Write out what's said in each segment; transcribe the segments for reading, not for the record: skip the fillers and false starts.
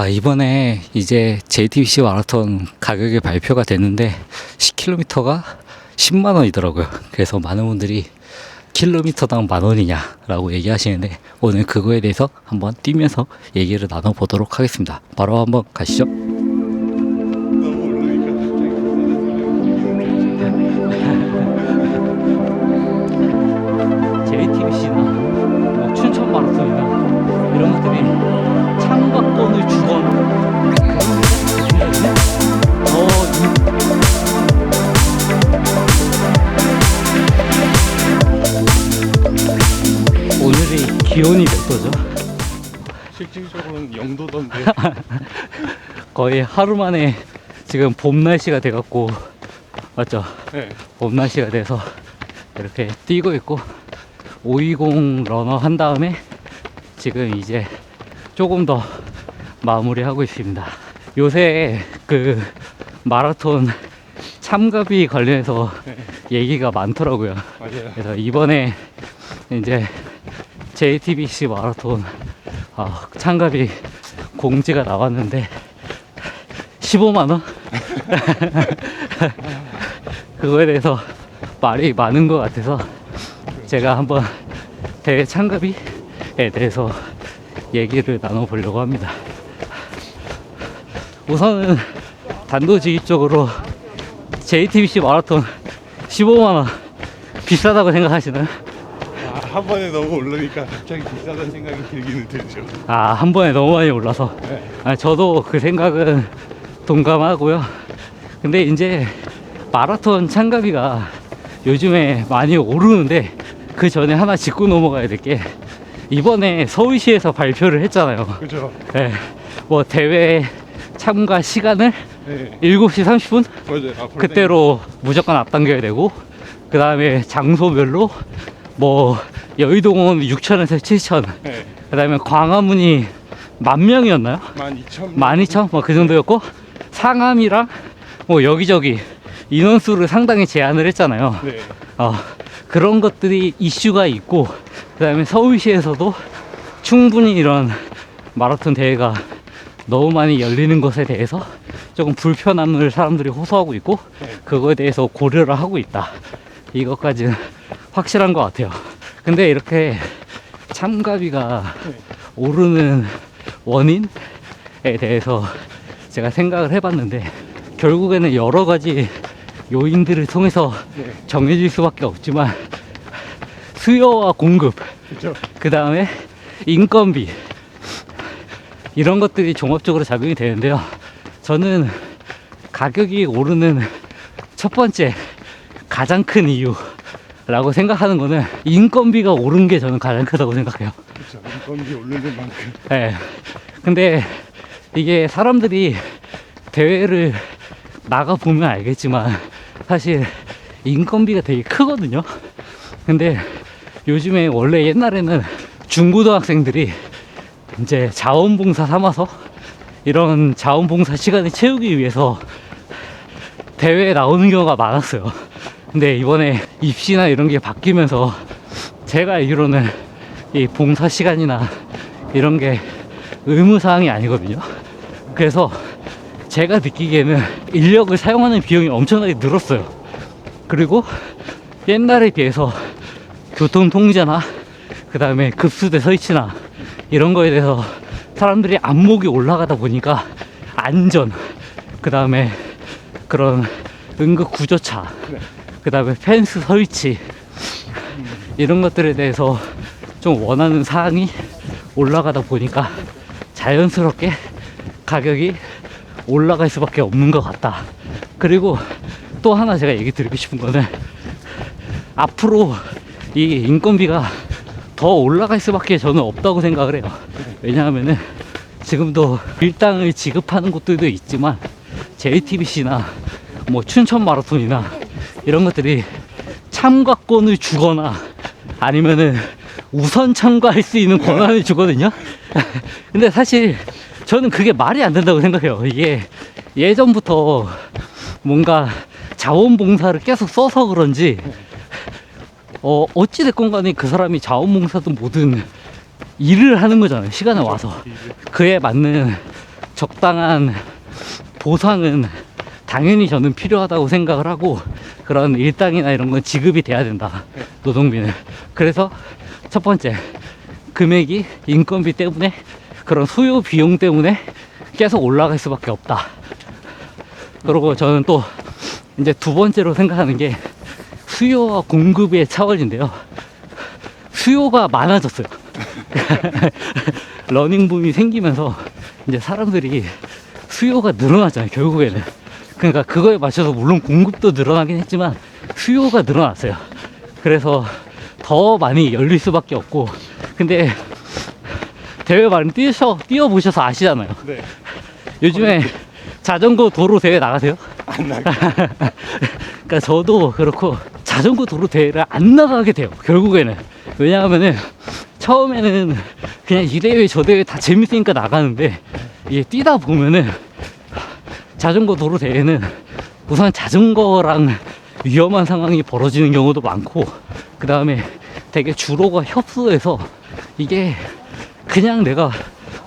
이번에 이제 JTBC 마라톤 가격이 발표가 됐는데 10km가 10만 원이더라고요. 그래서 많은 분들이 킬로미터당 10,000원이냐 라고 얘기하시는데, 오늘 그거에 대해서 한번 뛰면서 얘기를 나눠보도록 하겠습니다. 바로 한번 가시죠. JTBC나 뭐 춘천 마라톤이나 이런 것들이 참가권을 주거나 오늘이 기온이 몇 도죠? 실질적으로는 0도던데. 거의 하루 만에 지금 봄 날씨가 돼갖고, 맞죠? 네. 봄 날씨가 돼서 이렇게 뛰고 있고, 520 러너 한 다음에 지금 이제 조금 더 마무리하고 있습니다. 요새 그 마라톤 참가비 관련해서 네. 얘기가 많더라고요. 맞아요. 그래서 이번에 이제 JTBC 마라톤 참가비 공지가 나왔는데 15만원? 그거에 대해서 말이 많은 것 같아서 제가 한번 대회 참가비에 대해서 얘기를 나눠보려고 합니다. 우선은 단도직입적으로 JTBC 마라톤 15만원 비싸다고 생각하시나요? 한 번에 너무 오르니까 갑자기 비싸다는 생각이 들기는 들죠. 한 번에 너무 많이 올라서. 네. 저도 그 생각은 동감하고요. 근데 이제 마라톤 참가비가 요즘에 많이 오르는데, 그 전에 하나 짚고 넘어가야 될 게, 이번에 서울시에서 발표를 했잖아요. 그죠? 네. 뭐 대회 참가 시간을 네. 7시 30분? 맞아요. 그때로 무조건 앞당겨야 되고, 그 다음에 장소별로 뭐 여의도는 6,000에서 7,000, 네. 그 다음에 광화문이 10,000명이었나요? 12,000. 12,000? 뭐 그 정도였고, 상암이랑 뭐 여기저기 인원수를 상당히 제한을 했잖아요. 네. 그런 것들이 이슈가 있고, 그 다음에 서울시에서도 충분히 이런 마라톤 대회가 너무 많이 열리는 것에 대해서 조금 불편함을 사람들이 호소하고 있고, 그거에 대해서 고려를 하고 있다. 이것까지는 확실한 것 같아요. 근데 이렇게 참가비가 오르는 원인에 대해서 제가 생각을 해봤는데, 결국에는 여러 가지 요인들을 통해서 네. 정해질 수밖에 없지만, 수요와 공급, 그죠? 그 다음에 인건비, 이런 것들이 종합적으로 작용이 되는데요. 저는 가격이 오르는 첫 번째 가장 큰 이유라고 생각하는 거는 인건비가 오른 게 저는 가장 크다고 생각해요. 그죠. 인건비 오르는 만큼. 네. 근데 이게 사람들이 대회를 나가보면 알겠지만 사실 인건비가 되게 크거든요. 근데 요즘에, 원래 옛날에는 중고등학생들이 이제 자원봉사 삼아서 이런 자원봉사 시간을 채우기 위해서 대회에 나오는 경우가 많았어요. 근데 이번에 입시나 이런 게 바뀌면서 제가 알기로는 이 봉사 시간이나 이런 게 의무사항이 아니거든요. 그래서 제가 느끼기에는 인력을 사용하는 비용이 엄청나게 늘었어요. 그리고 옛날에 비해서 교통통제나 그 다음에 급수대 설치나 이런 거에 대해서 사람들이 안목이 올라가다 보니까 안전, 그 다음에 그런 응급 구조차, 그 다음에 펜스 설치, 이런 것들에 대해서 좀 원하는 사항이 올라가다 보니까 자연스럽게 가격이 올라갈 수밖에 없는 것 같다. 그리고 또 하나 제가 얘기 드리고 싶은 거는, 앞으로 이 인건비가 더 올라갈 수밖에 저는 없다고 생각을 해요. 왜냐하면은 지금도 일당을 지급하는 곳들도 있지만, JTBC나 뭐 춘천 마라톤이나 이런 것들이 참가권을 주거나 아니면은 우선 참가할 수 있는 권한을 주거든요. 근데 사실 저는 그게 말이 안 된다고 생각해요. 이게 예전부터 뭔가 자원봉사를 계속 써서 그런지 어찌됐건 간에 그 사람이 자원봉사든 뭐든 일을 하는 거잖아요. 시간에 와서 그에 맞는 적당한 보상은 당연히 저는 필요하다고 생각을 하고, 그런 일당이나 이런 건 지급이 돼야 된다, 노동비는. 그래서 첫 번째, 금액이 인건비 때문에, 그런 수요 비용 때문에 계속 올라갈 수밖에 없다. 그리고 저는 또 이제 두 번째로 생각하는 게 수요와 공급의 차원인데요. 수요가 많아졌어요. 러닝붐이 생기면서 이제 사람들이 수요가 늘어났잖아요, 결국에는. 그러니까 그거에 맞춰서 물론 공급도 늘어나긴 했지만 수요가 늘어났어요. 그래서 더 많이 열릴 수밖에 없고. 근데 대회 많이 뛰어보셔서 아시잖아요. 네. 요즘에 자전거 도로 대회 나가세요? 안 나가. 그러니까 저도 그렇고 자전거 도로 대회를 안 나가게 돼요, 결국에는. 왜냐하면은 처음에는 그냥 이 대회 저 대회 다 재밌으니까 나가는데, 이게 뛰다 보면은 자전거 도로 대회는 우선 자전거랑 위험한 상황이 벌어지는 경우도 많고, 그 다음에 되게 주로가 협소해서 이게 그냥 내가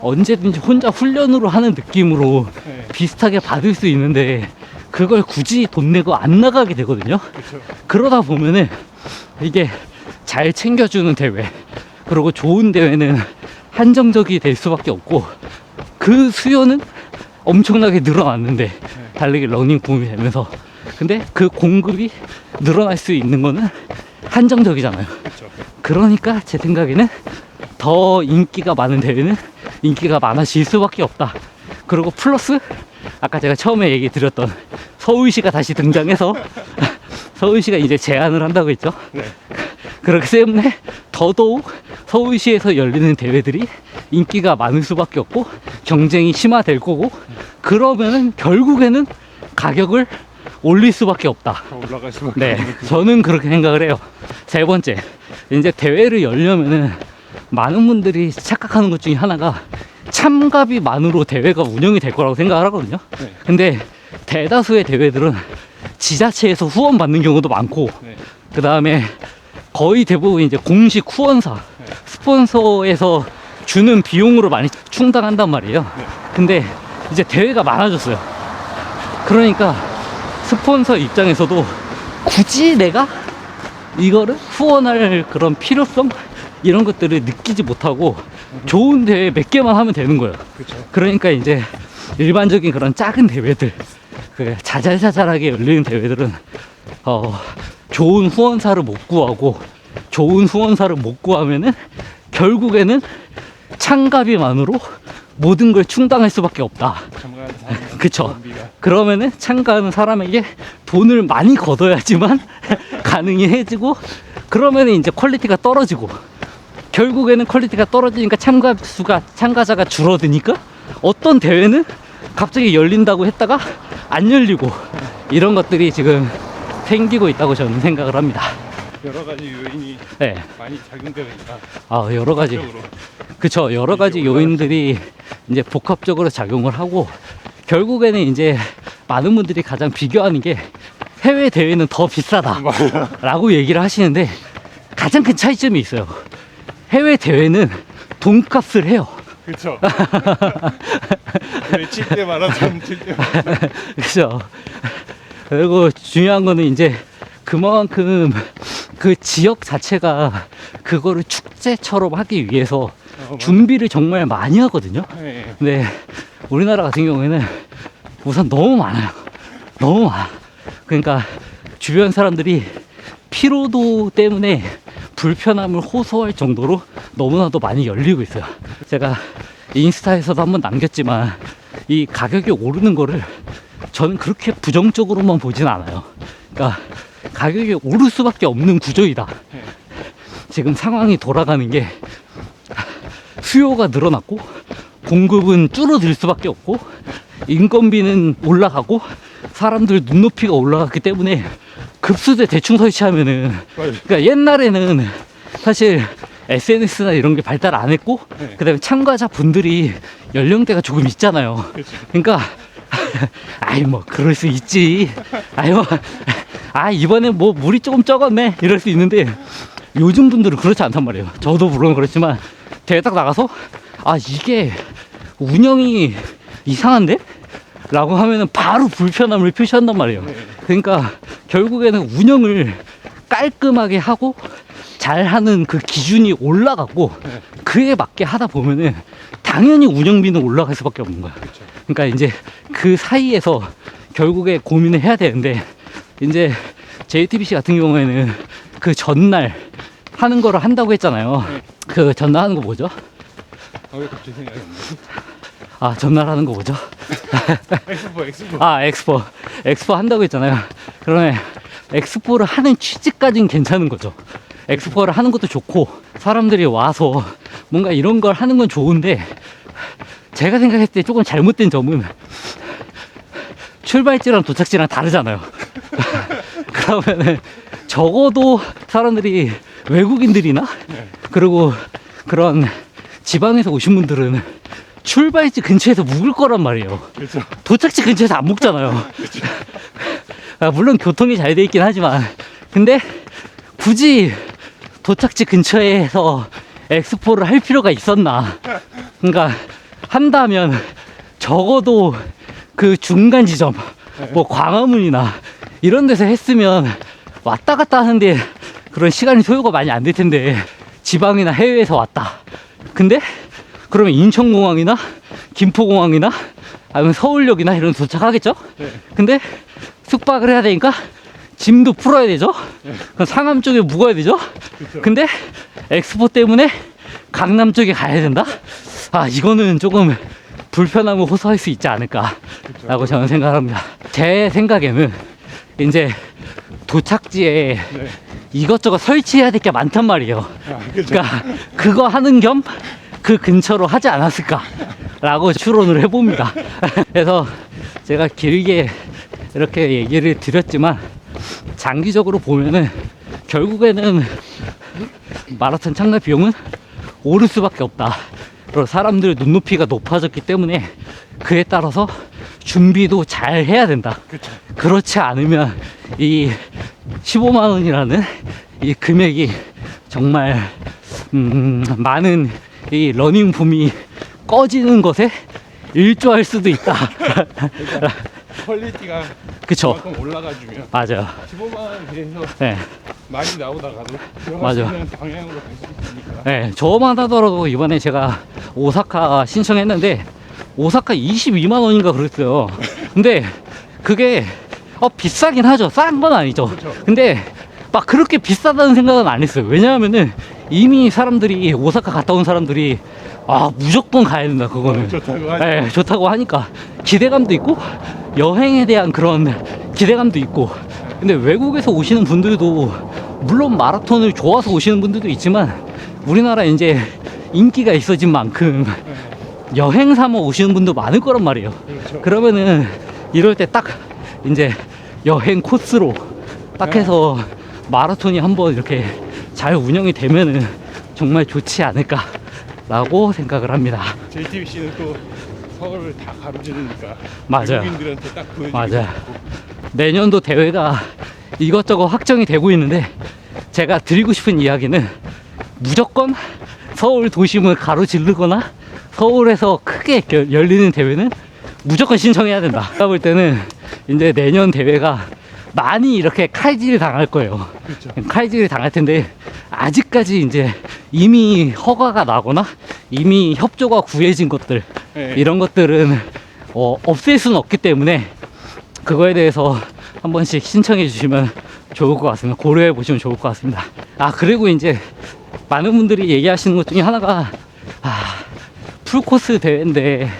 언제든지 혼자 훈련으로 하는 느낌으로 네. 비슷하게 받을 수 있는데, 그걸 굳이 돈 내고 안 나가게 되거든요. 그렇죠. 그러다 보면은 이게 잘 챙겨주는 대회, 그리고 좋은 대회는 한정적이 될 수밖에 없고, 그 수요는 엄청나게 늘어났는데, 달리기 러닝 붐이 되면서. 근데 그 공급이 늘어날 수 있는 거는 한정적이잖아요. 그렇죠. 그러니까 제 생각에는 더 인기가 많은 대회는 인기가 많아질 수밖에 없다. 그리고 플러스 아까 제가 처음에 얘기 드렸던 서울시가 다시 등장해서 서울시가 이제 제안을 한다고 했죠. 네. 그렇기 때문에 더더욱 서울시에서 열리는 대회들이 인기가 많을 수밖에 없고 경쟁이 심화될 거고, 그러면은 결국에는 가격을 올릴 수밖에 없다. 더 올라갈 수밖에 네, 없는. 저는 그렇게 생각을 해요. 세 번째, 이제 대회를 열려면은 많은 분들이 착각하는 것 중에 하나가 참가비만으로 대회가 운영이 될 거라고 생각을 하거든요. 네. 근데 대다수의 대회들은 지자체에서 후원 받는 경우도 많고, 네. 그 다음에 거의 대부분 이제 공식 후원사, 스폰서에서 주는 비용으로 많이 충당한단 말이에요. 근데 이제 대회가 많아졌어요. 그러니까 스폰서 입장에서도 굳이 내가 이거를 후원할 그런 필요성, 이런 것들을 느끼지 못하고 좋은 대회 몇 개만 하면 되는 거예요. 그렇죠. 그러니까 이제 일반적인 그런 작은 대회들, 그 자잘자잘하게 열리는 대회들은 좋은 후원사를 못 구하고, 좋은 후원사를 못 구하면은 결국에는 참가비만으로 모든 걸 충당할 수밖에 없다. 참가하는 사람. 그쵸. 비가. 그러면은 참가하는 사람에게 돈을 많이 걷어야지만 가능해지고, 그러면은 이제 퀄리티가 떨어지고, 결국에는 퀄리티가 떨어지니까 참가자가 줄어드니까 어떤 대회는 갑자기 열린다고 했다가 안 열리고, 이런 것들이 지금 생기고 있다고 저는 생각을 합니다. 여러 가지 요인이 네. 많이 작용되니까. 여러 가지. 적으로. 그쵸. 여러 가지 요인들이 이제 복합적으로 작용을 하고, 결국에는 이제 많은 분들이 가장 비교하는 게 해외 대회는 더 비싸다 라고 얘기를 하시는데, 가장 큰 차이점이 있어요. 해외 대회는 돈값을 해요. 그렇죠. 칠때 마라톤, 칠때 마라톤. 그죠. 그리고 중요한 거는 이제 그만큼 그 지역 자체가 그거를 축제처럼 하기 위해서 준비를 정말 많이 하거든요. 네. 근데 우리나라 같은 경우에는 우선 너무 많아요. 너무 많아. 그러니까 주변 사람들이 피로도 때문에 불편함을 호소할 정도로 너무나도 많이 열리고 있어요. 제가 인스타에서도 한번 남겼지만, 이 가격이 오르는 거를 저는 그렇게 부정적으로만 보진 않아요. 그러니까 가격이 오를 수밖에 없는 구조이다. 지금 상황이 돌아가는 게 수요가 늘어났고 공급은 줄어들 수밖에 없고, 인건비는 올라가고 사람들 눈높이가 올라갔기 때문에 급수대 대충 설치하면은, 그러니까 옛날에는 사실 SNS나 이런 게 발달 안 했고, 네. 그다음에 참가자 분들이 연령대가 조금 있잖아요. 그렇죠. 그러니까 아이 뭐 그럴 수 있지. 아이 뭐 이번에 뭐 물이 조금 적었네 이럴 수 있는데, 요즘 분들은 그렇지 않단 말이에요. 저도 물론 그렇지만 대회 딱 나가서 이게 운영이 이상한데? 라고 하면은 바로 불편함을 표시한단 말이에요. 그러니까 결국에는 운영을 깔끔하게 하고 잘하는 그 기준이 올라가고 그에 맞게 하다 보면은 당연히 운영비는 올라갈 수밖에 없는 거야. 그러니까 이제 그 사이에서 결국에 고민을 해야 되는데, 이제 JTBC 같은 경우에는 그 전날 하는 거를 한다고 했잖아요. 그 전날 하는 거 뭐죠? 왜 갑자기 생각이 안 아, 전날 하는 거 뭐죠? 엑스포. 아, 엑스포 한다고 했잖아요. 그러면 엑스포를 하는 취지까지는 괜찮은 거죠. 엑스포를 하는 것도 좋고 사람들이 와서 뭔가 이런 걸 하는 건 좋은데, 제가 생각했을 때 조금 잘못된 점은 출발지랑 도착지랑 다르잖아요. 그러면은 적어도 사람들이 외국인들이나 그리고 그런 지방에서 오신 분들은 출발지 근처에서 묵을 거란 말이에요. 그렇죠. 도착지 근처에서 안 묵잖아요. 아, 물론 교통이 잘 돼 있긴 하지만, 근데 굳이 도착지 근처에서 엑스포를 할 필요가 있었나? 그러니까 한다면 적어도 그 중간 지점, 뭐 광화문이나 이런 데서 했으면 왔다 갔다 하는데 그런 시간이 소요가 많이 안 될 텐데, 지방이나 해외에서 왔다. 근데 그러면 인천공항이나 김포공항이나 아니면 서울역이나 이런 데 도착하겠죠? 근데 숙박을 해야 되니까 짐도 풀어야 되죠? 그럼 상암 쪽에 묵어야 되죠? 근데 엑스포 때문에 강남 쪽에 가야 된다? 아, 이거는 조금 불편함을 호소할 수 있지 않을까라고 저는 생각합니다. 제 생각에는 이제 도착지에 이것저것 설치해야 될 게 많단 말이에요. 그러니까 그거 하는 겸 그 근처로 하지 않았을까라고 추론을 해봅니다. 그래서 제가 길게 이렇게 얘기를 드렸지만, 장기적으로 보면은 결국에는 마라톤 참가 비용은 오를 수밖에 없다. 그리고 사람들 눈높이가 높아졌기 때문에 그에 따라서 준비도 잘 해야 된다. 그렇지 않으면 이 15만 원이라는 이 금액이 정말 많은 이 러닝 붐이 꺼지는 것에 일조할 수도 있다. 퀄리티가 그쵸. 그만큼 올라가주면 맞아요. 15만 원에 비해서 네. 많이 나오다가도 들어갈 맞아. 수 있는 방향으로 갈 수 있으니까. 네, 저만 하더라도 이번에 제가 오사카 신청했는데 오사카 22만 원인가 그랬어요. 근데 그게 비싸긴 하죠. 싼 건 아니죠. 그쵸. 근데 막 그렇게 비싸다는 생각은 안 했어요. 왜냐하면은 이미 사람들이 오사카 갔다 온 사람들이 무조건 가야 된다 그거는. 좋다고 하니까. 네, 좋다고 하니까 기대감도 있고 여행에 대한 그런 기대감도 있고. 근데 외국에서 오시는 분들도 물론 마라톤을 좋아서 오시는 분들도 있지만, 우리나라 이제 인기가 있어진 만큼 여행 삼아 오시는 분도 많을 거란 말이에요. 그렇죠. 그러면은 이럴 때 딱 이제 여행 코스로 딱 해서 마라톤이 한번 이렇게 잘 운영이 되면은 정말 좋지 않을까라고 생각을 합니다. JTBC는 또 서울을 다 가로지르니까 맞아요. 외국인들한테 딱 보여주고. 맞아요. 내년도 대회가 이것저것 확정이 되고 있는데, 제가 드리고 싶은 이야기는 무조건 서울 도심을 가로지르거나 서울에서 크게 열리는 대회는 무조건 신청해야 된다. 제가 볼 때는 이제 내년 대회가 많이 이렇게 칼질 당할 거예요. 그렇죠. 칼질이 당할 텐데, 아직까지 이제 이미 허가가 나거나 이미 협조가 구해진 것들, 네. 이런 것들은 없앨 수는 없기 때문에 그거에 대해서 한 번씩 신청해 주시면 좋을 것 같습니다. 고려해 보시면 좋을 것 같습니다. 그리고 이제 많은 분들이 얘기하시는 것 중에 하나가, 풀코스 대회인데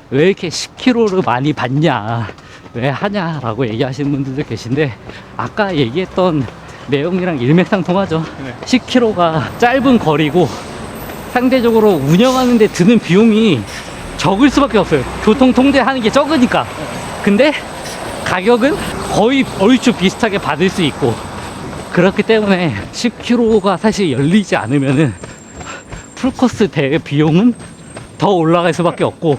왜 이렇게 10km를 많이 받냐, 왜 하냐라고 얘기하시는 분들도 계신데, 아까 얘기했던 내용이랑 일맥상통하죠. 네. 10km가 짧은 거리고 상대적으로 운영하는 데 드는 비용이 적을 수밖에 없어요. 교통 통제하는 게 적으니까. 근데 가격은 거의 얼추 비슷하게 받을 수 있고, 그렇기 때문에 10km가 사실 열리지 않으면은 풀코스 대회 비용은 더 올라갈 수밖에 없고,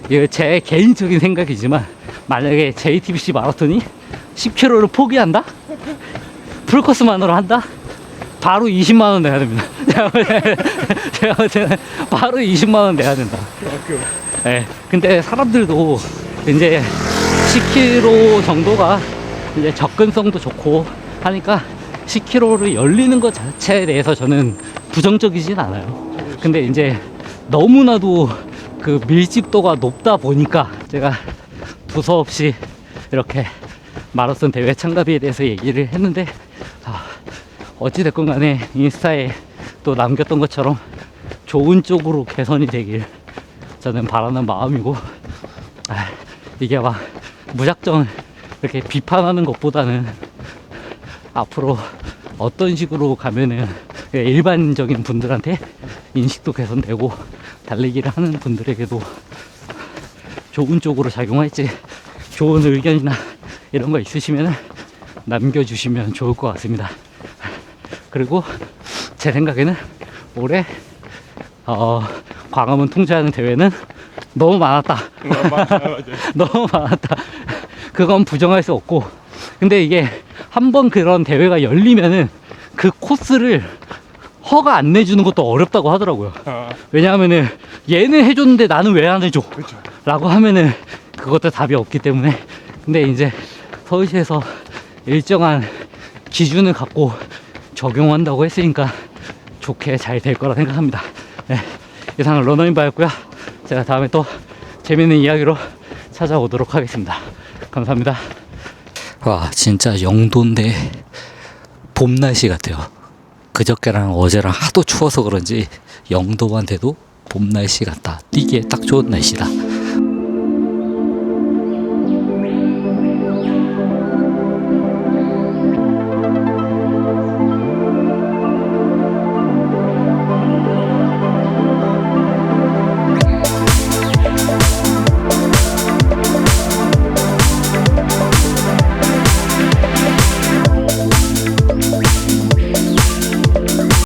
이게 제 개인적인 생각이지만, 만약에 JTBC 마라톤이 10km를 포기한다? 풀코스만으로 한다? 바로 20만 원 내야 됩니다. 제가 볼 때는 바로 20만 원 내야 된다. 예. 근데 사람들도 이제 10km 정도가 이제 접근성도 좋고 하니까 10km를 열리는 것 자체에 대해서 저는 부정적이진 않아요. 근데 이제 너무나도 그 밀집도가 높다 보니까 제가 두서없이 이렇게 마라톤 대회 참가비에 대해서 얘기를 했는데, 어찌됐건 간에 인스타에 또 남겼던 것처럼 좋은 쪽으로 개선이 되길 저는 바라는 마음이고, 이게 막 무작정 이렇게 비판하는 것보다는 앞으로 어떤 식으로 가면은 일반적인 분들한테 인식도 개선되고 달리기를 하는 분들에게도 좋은 쪽으로 작용할지 좋은 의견이나 이런 거 있으시면 남겨주시면 좋을 것 같습니다. 그리고 제 생각에는 올해 광화문 통제하는 대회는 너무 많았다. 맞아. 너무 많았다. 그건 부정할 수 없고, 근데 이게 한번 그런 대회가 열리면은 그 코스를 허가 안 내주는 것도 어렵다고 하더라고요. 왜냐하면은 얘는 해줬는데 나는 왜 안 해줘? 그렇죠. 라고 하면은 그것도 답이 없기 때문에. 근데 이제 서울시에서 일정한 기준을 갖고 적용한다고 했으니까 좋게 잘 될 거라 생각합니다. 네, 이상은 러너인바였고요. 제가 다음에 또 재밌는 이야기로 찾아오도록 하겠습니다. 감사합니다. 와, 진짜 영도인데 봄 날씨 같아요. 그저께랑 어제랑 하도 추워서 그런지 영도만 돼도 봄 날씨 같다. 뛰기에 딱 좋은 날씨다.